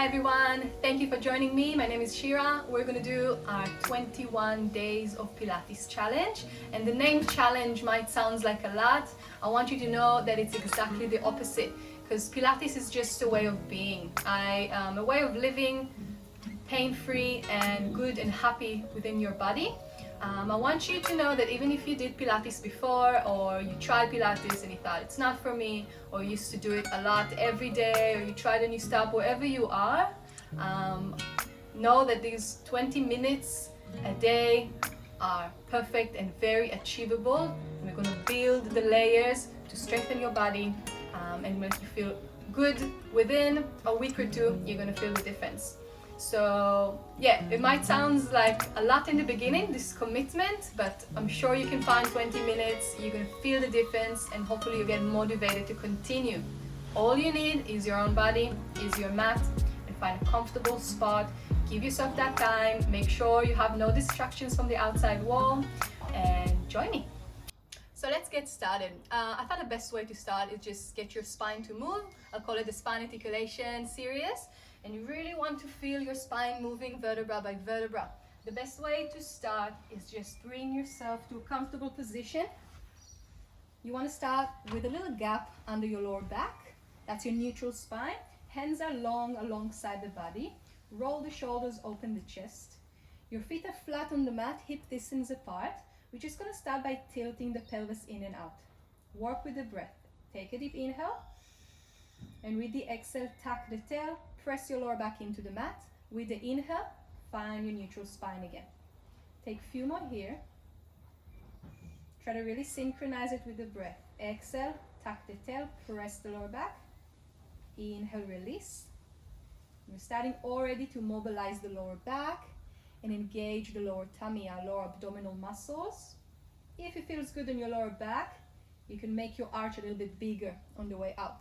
Hi everyone, thank you for joining me. My name is Shira. We're going to do our 21 days of Pilates challenge, and the name challenge might sound like a lot. I want you to know that it's exactly the opposite, because Pilates is just a way of being. A way of living pain-free and good and happy within your body. I want you to know that even if you did Pilates before, or you tried Pilates and you thought it's not for me, or you used to do it a lot every day, or you tried and you stopped, wherever you are, know that these 20 minutes a day are perfect and very achievable. And we're going to build the layers to strengthen your body and make you feel good. Within a week or two, you're going to feel the difference. So yeah, it might sound like a lot in the beginning, this commitment, but I'm sure you can find 20 minutes, you're going to feel the difference, and hopefully you get motivated to continue. All you need is your own body, is your mat, and find a comfortable spot. Give yourself that time, make sure you have no distractions from the outside wall, and join me. So let's get started. I thought the best way to start is just get your spine to move. I'll call it the spine articulation series. And you really want to feel your spine moving vertebra by vertebra. The best way to start is just bring yourself to a comfortable position. You want to start with a little gap under your lower back. That's your neutral spine. Hands are long alongside the body. Roll the shoulders, open the chest. Your feet are flat on the mat, hip distance apart. We're just going to start by tilting the pelvis in and out. Work with the breath. Take a deep inhale. And with the exhale, tuck the tail, press your lower back into the mat. With the inhale, find your neutral spine again. Take a few more here. Try to really synchronize it with the breath. Exhale, tuck the tail, press the lower back. Inhale, release. We're starting already to mobilize the lower back and engage the lower tummy, our lower abdominal muscles. If it feels good on your lower back, you can make your arch a little bit bigger on the way out.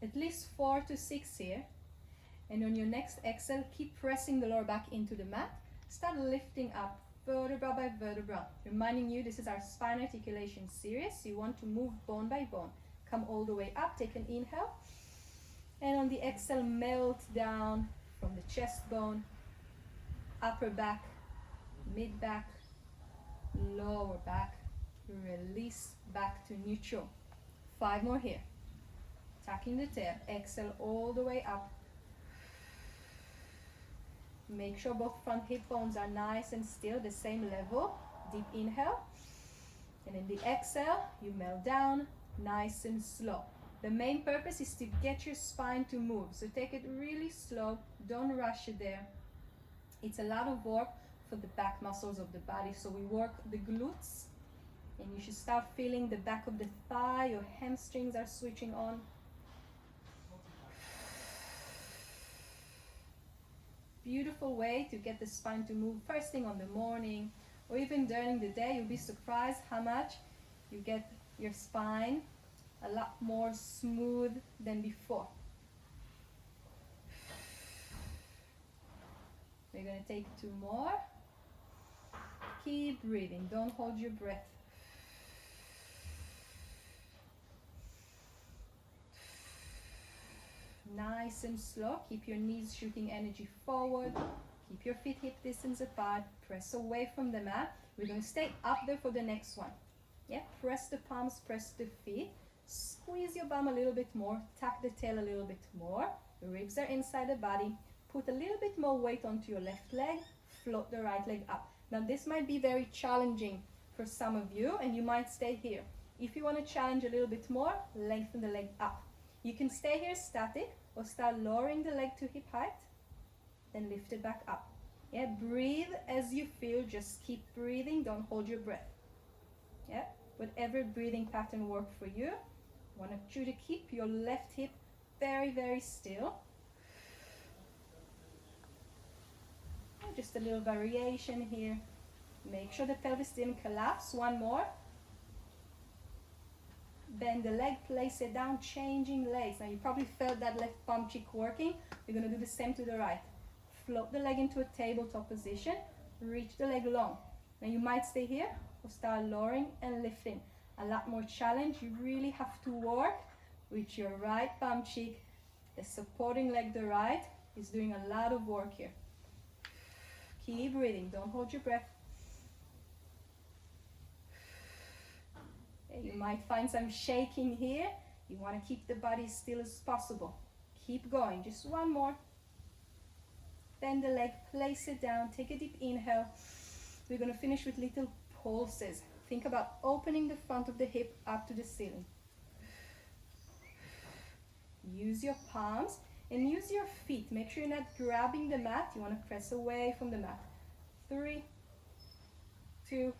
At least 4 to 6 here. And on your next exhale, keep pressing the lower back into the mat. Start lifting up vertebra by vertebra. Reminding you, this is our spine articulation series. So you want to move bone by bone. Come all the way up, take an inhale. And on the exhale, melt down from the chest bone, upper back, mid back, lower back. Release back to neutral. 5 more here. Tucking the tail, exhale all the way up. Make sure both front hip bones are nice and still, the same level. Deep inhale. And in the exhale, you melt down, nice and slow. The main purpose is to get your spine to move. So take it really slow, don't rush it there. It's a lot of work for the back muscles of the body. So we work the glutes, and you should start feeling the back of the thigh, your hamstrings are switching on. Beautiful way to get the spine to move first thing on the morning, or even during the day. You'll be surprised how much you get your spine a lot more smooth than before. We're going to take 2 more. Keep breathing, don't hold your breath. Nice and slow. Keep your knees shooting energy forward. Keep your feet hip distance apart. Press away from the mat. We're going to stay up there for the next one. Yeah, press the palms, press the feet. Squeeze your bum a little bit more. Tuck the tail a little bit more. The ribs are inside the body. Put a little bit more weight onto your left leg. Float the right leg up. Now this might be very challenging for some of you, and you might stay here. If you want to challenge a little bit more, lengthen the leg up. You can stay here static, or start lowering the leg to hip height, then lift it back up. Yeah, breathe as you feel, just keep breathing, don't hold your breath. Yeah, whatever breathing pattern works for you. I want you to keep your left hip very, very still. Just a little variation here. Make sure the pelvis didn't collapse. 1 more. Bend the leg, place it down, changing legs. Now you probably felt that left bum cheek working. We're going to do the same to the right. Float the leg into a tabletop position. Reach the leg long. Now you might stay here or start lowering and lifting. A lot more challenge. You really have to work with your right bum cheek The supporting leg, the right, is doing a lot of work here. Keep breathing, don't hold your breath. You might find some shaking here. You want to keep the body as still as possible. Keep going, just one more. Bend the leg, place it down, take a deep inhale. We're going to finish with little pulses. Think about opening the front of the hip up to the ceiling. Use your palms and use your feet. Make sure you're not grabbing the mat. You want to press away from the mat. 3, 2,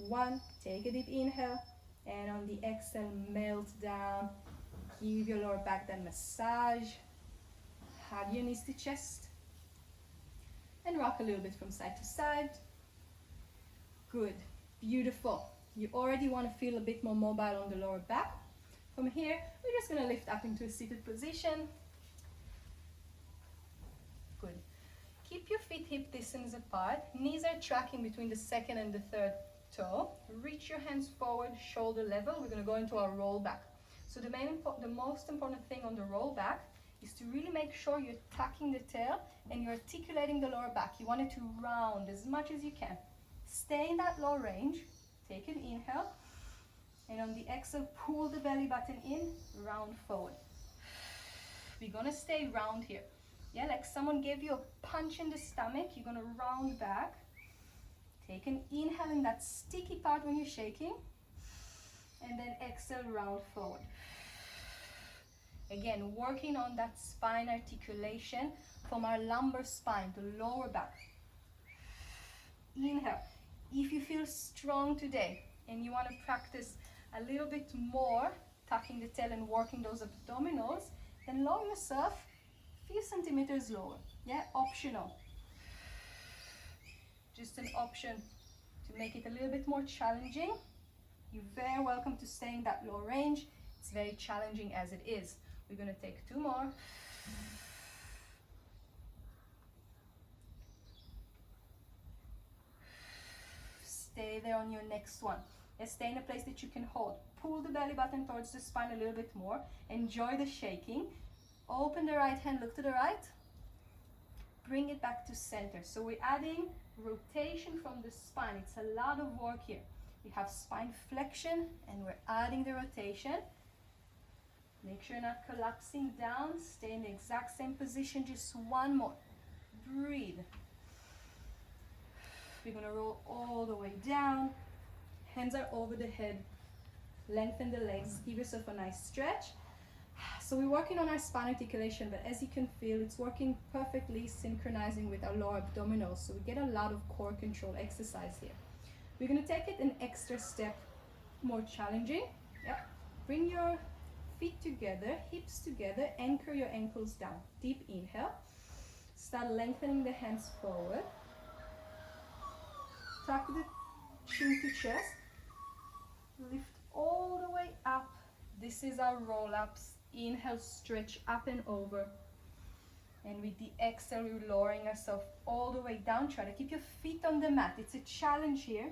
1. Take a deep inhale. And on the exhale, melt down. Give your lower back that massage. Hug your knees to chest. And rock a little bit from side to side. Good. Beautiful. You already want to feel a bit more mobile on the lower back. From here, we're just going to lift up into a seated position. Good. Keep your feet hip distance apart. Knees are tracking between the second and the third toe. Reach your hands forward, shoulder level. We're going to go into our rollback. So the most important thing on the rollback is to really make sure you're tucking the tail and you're articulating the lower back. You want it to round as much as you can. Stay in that low range. Take an inhale. And on the exhale, pull the belly button in, round forward. We're going to stay round here. Yeah, like someone gave you a punch in the stomach, you're going to round back. Take an inhale in that sticky part when you're shaking. And then exhale, round forward. Again, working on that spine articulation from our lumbar spine, the lower back. Inhale. If you feel strong today and you want to practice a little bit more, tucking the tail and working those abdominals, then lower yourself a few centimeters lower. Yeah, optional. Just an option to make it a little bit more challenging. You're very welcome to stay in that low range. It's very challenging as it is. We're going to take 2 more. Stay there on your next one. And stay in a place that you can hold. Pull the belly button towards the spine a little bit more. Enjoy the shaking. Open the right hand, look to the right. Bring it back to center. So we're adding rotation from the spine. It's a lot of work here. We have spine flexion and we're adding the rotation. Make sure you're not collapsing down. Stay in the exact same position. Just one more. Breathe. We're going to roll all the way down. Hands are over the head. Lengthen the legs. Give yourself a nice stretch. So we're working on our spine articulation, but as you can feel, it's working perfectly synchronizing with our lower abdominals. So we get a lot of core control exercise here. We're going to take it an extra step more challenging. Yep. Bring your feet together, hips together, anchor your ankles down. Deep inhale. Start lengthening the hands forward. Tuck the chin to chest. Lift all the way up. This is our roll-ups. Inhale, stretch up and over. And with the exhale, we're lowering ourselves all the way down. Try to keep your feet on the mat. It's a challenge here.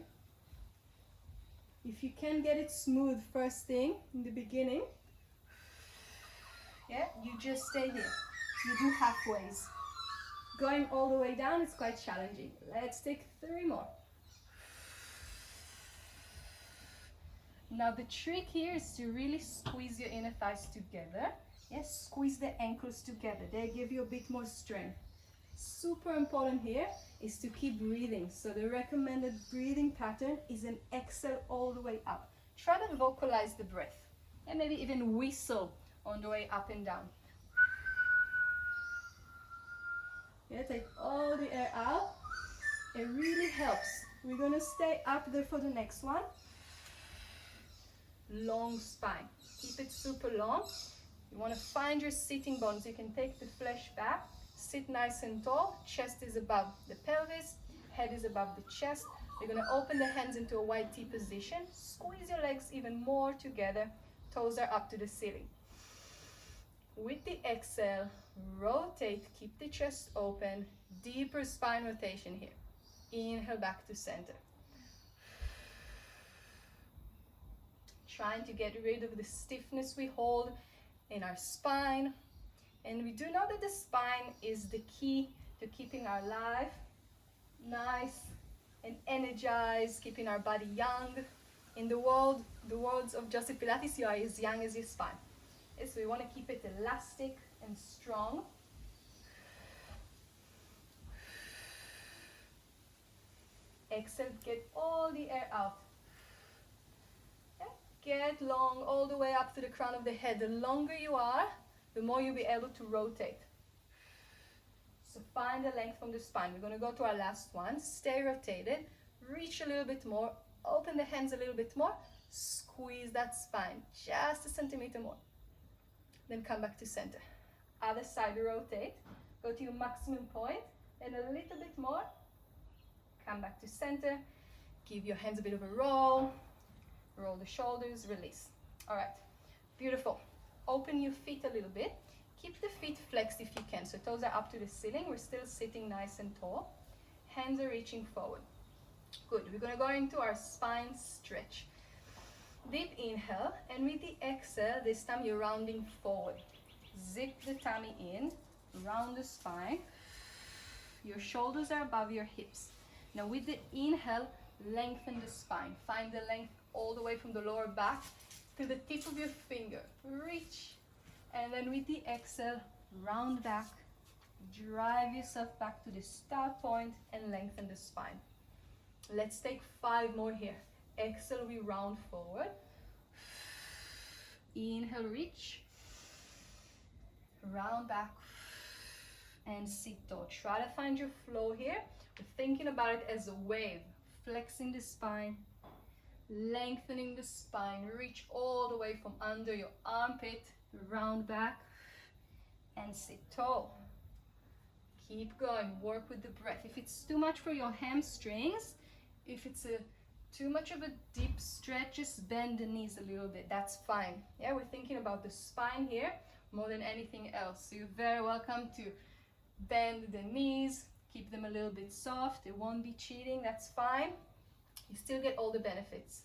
If you can get it smooth first thing in the beginning, yeah, you just stay here. You do halfways. Going all the way down is quite challenging. Let's take 3 more. Now the trick here is to really squeeze your inner thighs together. Yes, squeeze the ankles together. They give you a bit more strength. Super important here is to keep breathing. So the recommended breathing pattern is an exhale all the way up. Try to vocalize the breath and maybe even whistle on the way up and down. Yeah, take all the air out. It really helps. We're going to stay up there for the next one. Long spine. Keep it super long. You want to find your sitting bones. You can take the flesh back. Sit nice and tall. Chest is above the pelvis. Head is above the chest. You're going to open the hands into a wide T position. Squeeze your legs even more together. Toes are up to the ceiling. With the exhale, rotate. Keep the chest open. Deeper spine rotation here. Inhale back to center. Trying to get rid of the stiffness we hold in our spine. And we do know that the spine is the key to keeping our life nice and energized, keeping our body young. In the words of Joseph Pilates, you are as young as your spine. Okay, so we want to keep it elastic and strong. Exhale, get all the air out. Okay. Get long all the way up to the crown of the head. The longer you are, the more you'll be able to rotate. So find the length from the spine. We're going to go to our last one. Stay rotated. Reach a little bit more. Open the hands a little bit more. Squeeze that spine just a centimeter more. Then come back to center. Other side, rotate. Go to your maximum point. And a little bit more. Come back to center. Give your hands a bit of a roll. Roll the shoulders, release. All right, beautiful. Open your feet a little bit. Keep the feet flexed if you can. So toes are up to the ceiling. We're still sitting nice and tall. Hands are reaching forward. Good. We're going to go into our spine stretch. Deep inhale, and with the exhale, this time you're rounding forward. Zip the tummy in, round the spine. Your shoulders are above your hips. Now with the inhale, lengthen the spine. Find the length all the way from the lower back to the tip of your finger. Reach. And then with the exhale, round back. Drive yourself back to the start point and lengthen the spine. Let's take 5 more here. Exhale, we round forward. Inhale, reach. Round back. And sit tall. Try to find your flow here. We're thinking about it as a wave. Flexing the spine, lengthening the spine. Reach all the way from under your armpit. Round back and sit tall. Keep going. Work with the breath. If it's too much for your hamstrings, if it's too much of a deep stretch, just bend the knees a little bit. That's fine. Yeah, we're thinking about the spine here more than anything else. So you're very welcome to bend the knees, keep them a little bit soft. It won't be cheating, that's fine. You still get all the benefits.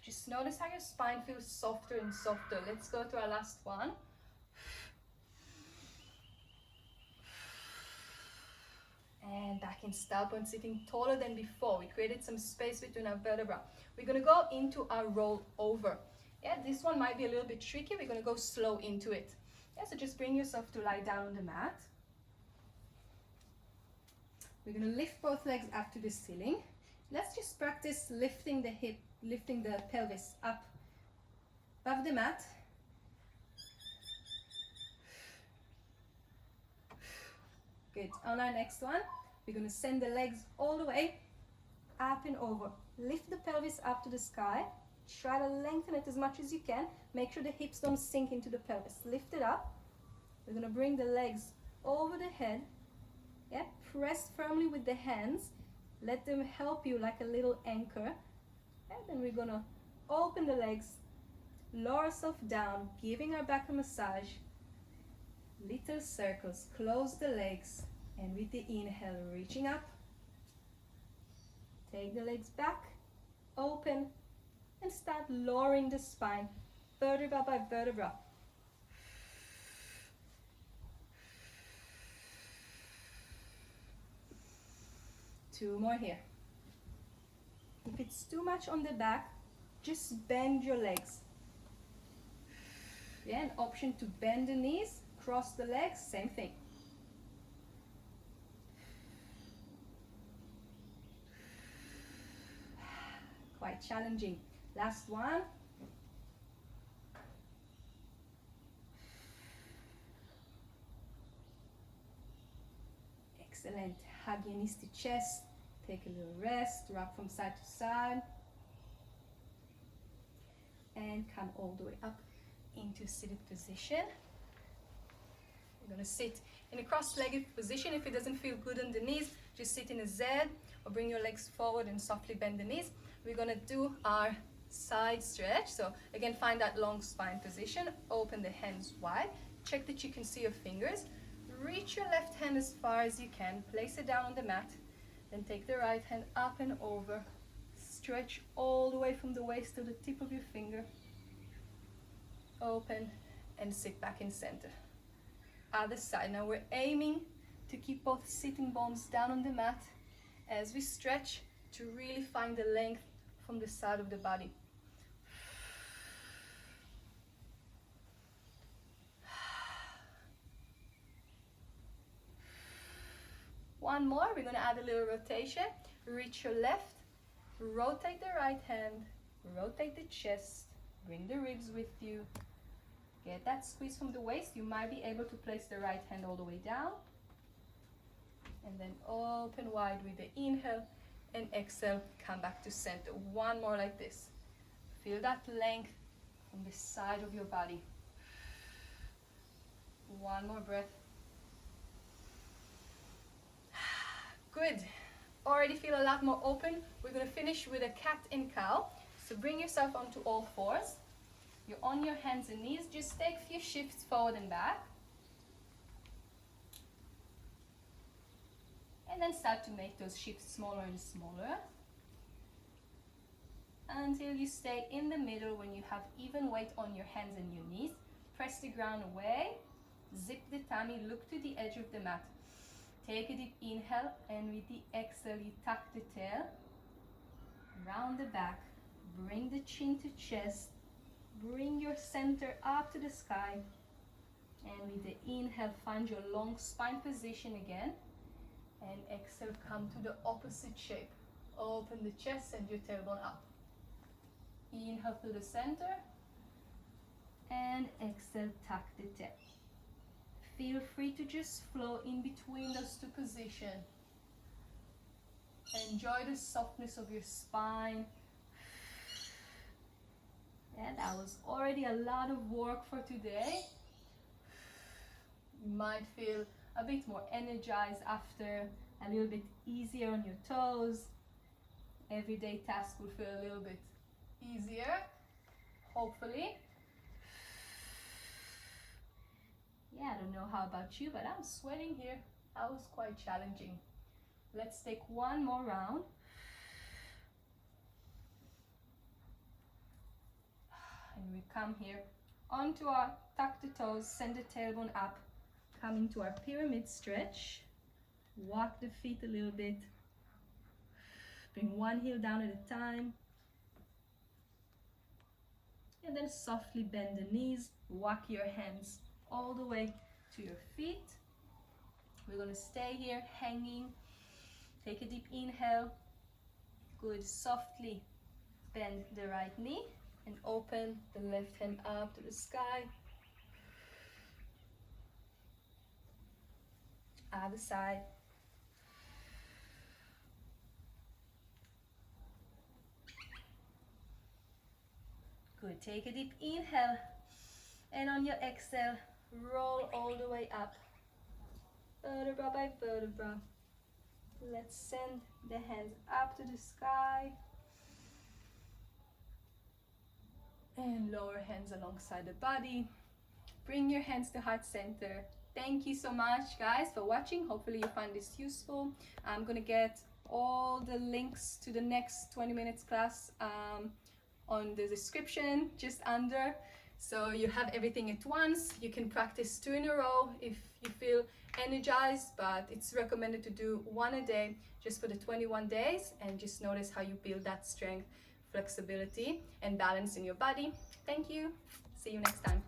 Just notice how your spine feels softer and softer. Let's go to our last one. And back in start point, sitting taller than before. We created some space between our vertebrae. We're going to go into our roll over. Yeah, this one might be a little bit tricky. We're going to go slow into it. Yeah, so just bring yourself to lie down on the mat. We're going to lift both legs up to the ceiling. Let's just practice lifting the hip, lifting the pelvis up above the mat. Good. On our next one, we're going to send the legs all the way up and over. Lift the pelvis up to the sky. Try to lengthen it as much as you can. Make sure the hips don't sink into the pelvis. Lift it up. We're going to bring the legs over the head. Yeah, press firmly with the hands. Let them help you like a little anchor. And then we're going to open the legs, lower ourselves down, giving our back a massage. Little circles, close the legs, and with the inhale, reaching up. Take the legs back, open, and start lowering the spine, vertebra by vertebra. Two more here. If it's too much on the back, just bend your legs. Yeah, an option to bend the knees, cross the legs, same thing. Quite challenging. Last one. Excellent. Hug your knees to chest. Take a little rest. Rock from side to side. And come all the way up into seated position. You're going to sit in a cross-legged position. If it doesn't feel good on the knees, just sit in a Z or bring your legs forward and softly bend the knees. We're going to do our side stretch. So again, find that long spine position. Open the hands wide. Check that you can see your fingers. Reach your left hand as far as you can. Place it down on the mat. Then take the right hand up and over. Stretch stretch all the way from the waist to the tip of your finger. Open and sit back in center. Other side. Now we're aiming to keep both sitting bones down on the mat as we stretch to really find the length from the side of the body. One more, we're gonna add a little rotation. Reach your left, rotate the right hand, rotate the chest, bring the ribs with you. Get that squeeze from the waist. You might be able to place the right hand all the way down. And then open wide with the inhale and exhale, come back to center. One more like this. Feel that length on the side of your body. One more breath. Good. Already feel a lot more open. We're gonna finish with a cat and cow. So bring yourself onto all fours. You're on your hands and knees. Just take a few shifts forward and back. And then start to make those shifts smaller and smaller until you stay in the middle when you have even weight on your hands and your knees. Press the ground away, zip the tummy, look to the edge of the mat. Take a deep inhale, and with the exhale you tuck the tail, round the back, bring the chin to chest, bring your center up to the sky, and with the inhale find your long spine position again. And exhale, come to the opposite shape. Open the chest and your tailbone up. Inhale to the center. And exhale, tuck the tail. Feel free to just flow in between those two positions. Enjoy the softness of your spine. And that was already a lot of work for today. You might feel a bit more energized after, a little bit easier on your toes. Everyday task will feel a little bit easier, hopefully. Yeah, I don't know how about you, but I'm sweating here. That was quite challenging. Let's take one more round. And we come here onto our tuck the toes, send the tailbone up. Come into our pyramid stretch. Walk the feet a little bit. Bring one heel down at a time. And then softly bend the knees. Walk your hands all the way to your feet. We're going to stay here hanging. Take a deep inhale. Good. Softly bend the right knee and open the left hand up to the sky. Other side. Good. Take a deep inhale, and on your exhale, roll all the way up, vertebra by vertebra. Let's send the hands up to the sky and lower hands alongside the body. Bring your hands to heart center. Thank you so much, guys, for watching. Hopefully you find this useful. I'm gonna get all the links to the next 20 minutes class on the description just under, so you have everything at once. You can practice 2 in a row if you feel energized, but it's recommended to do 1 a day just for the 21 days, and just notice how you build that strength, flexibility and balance in your body. Thank you. See you next time.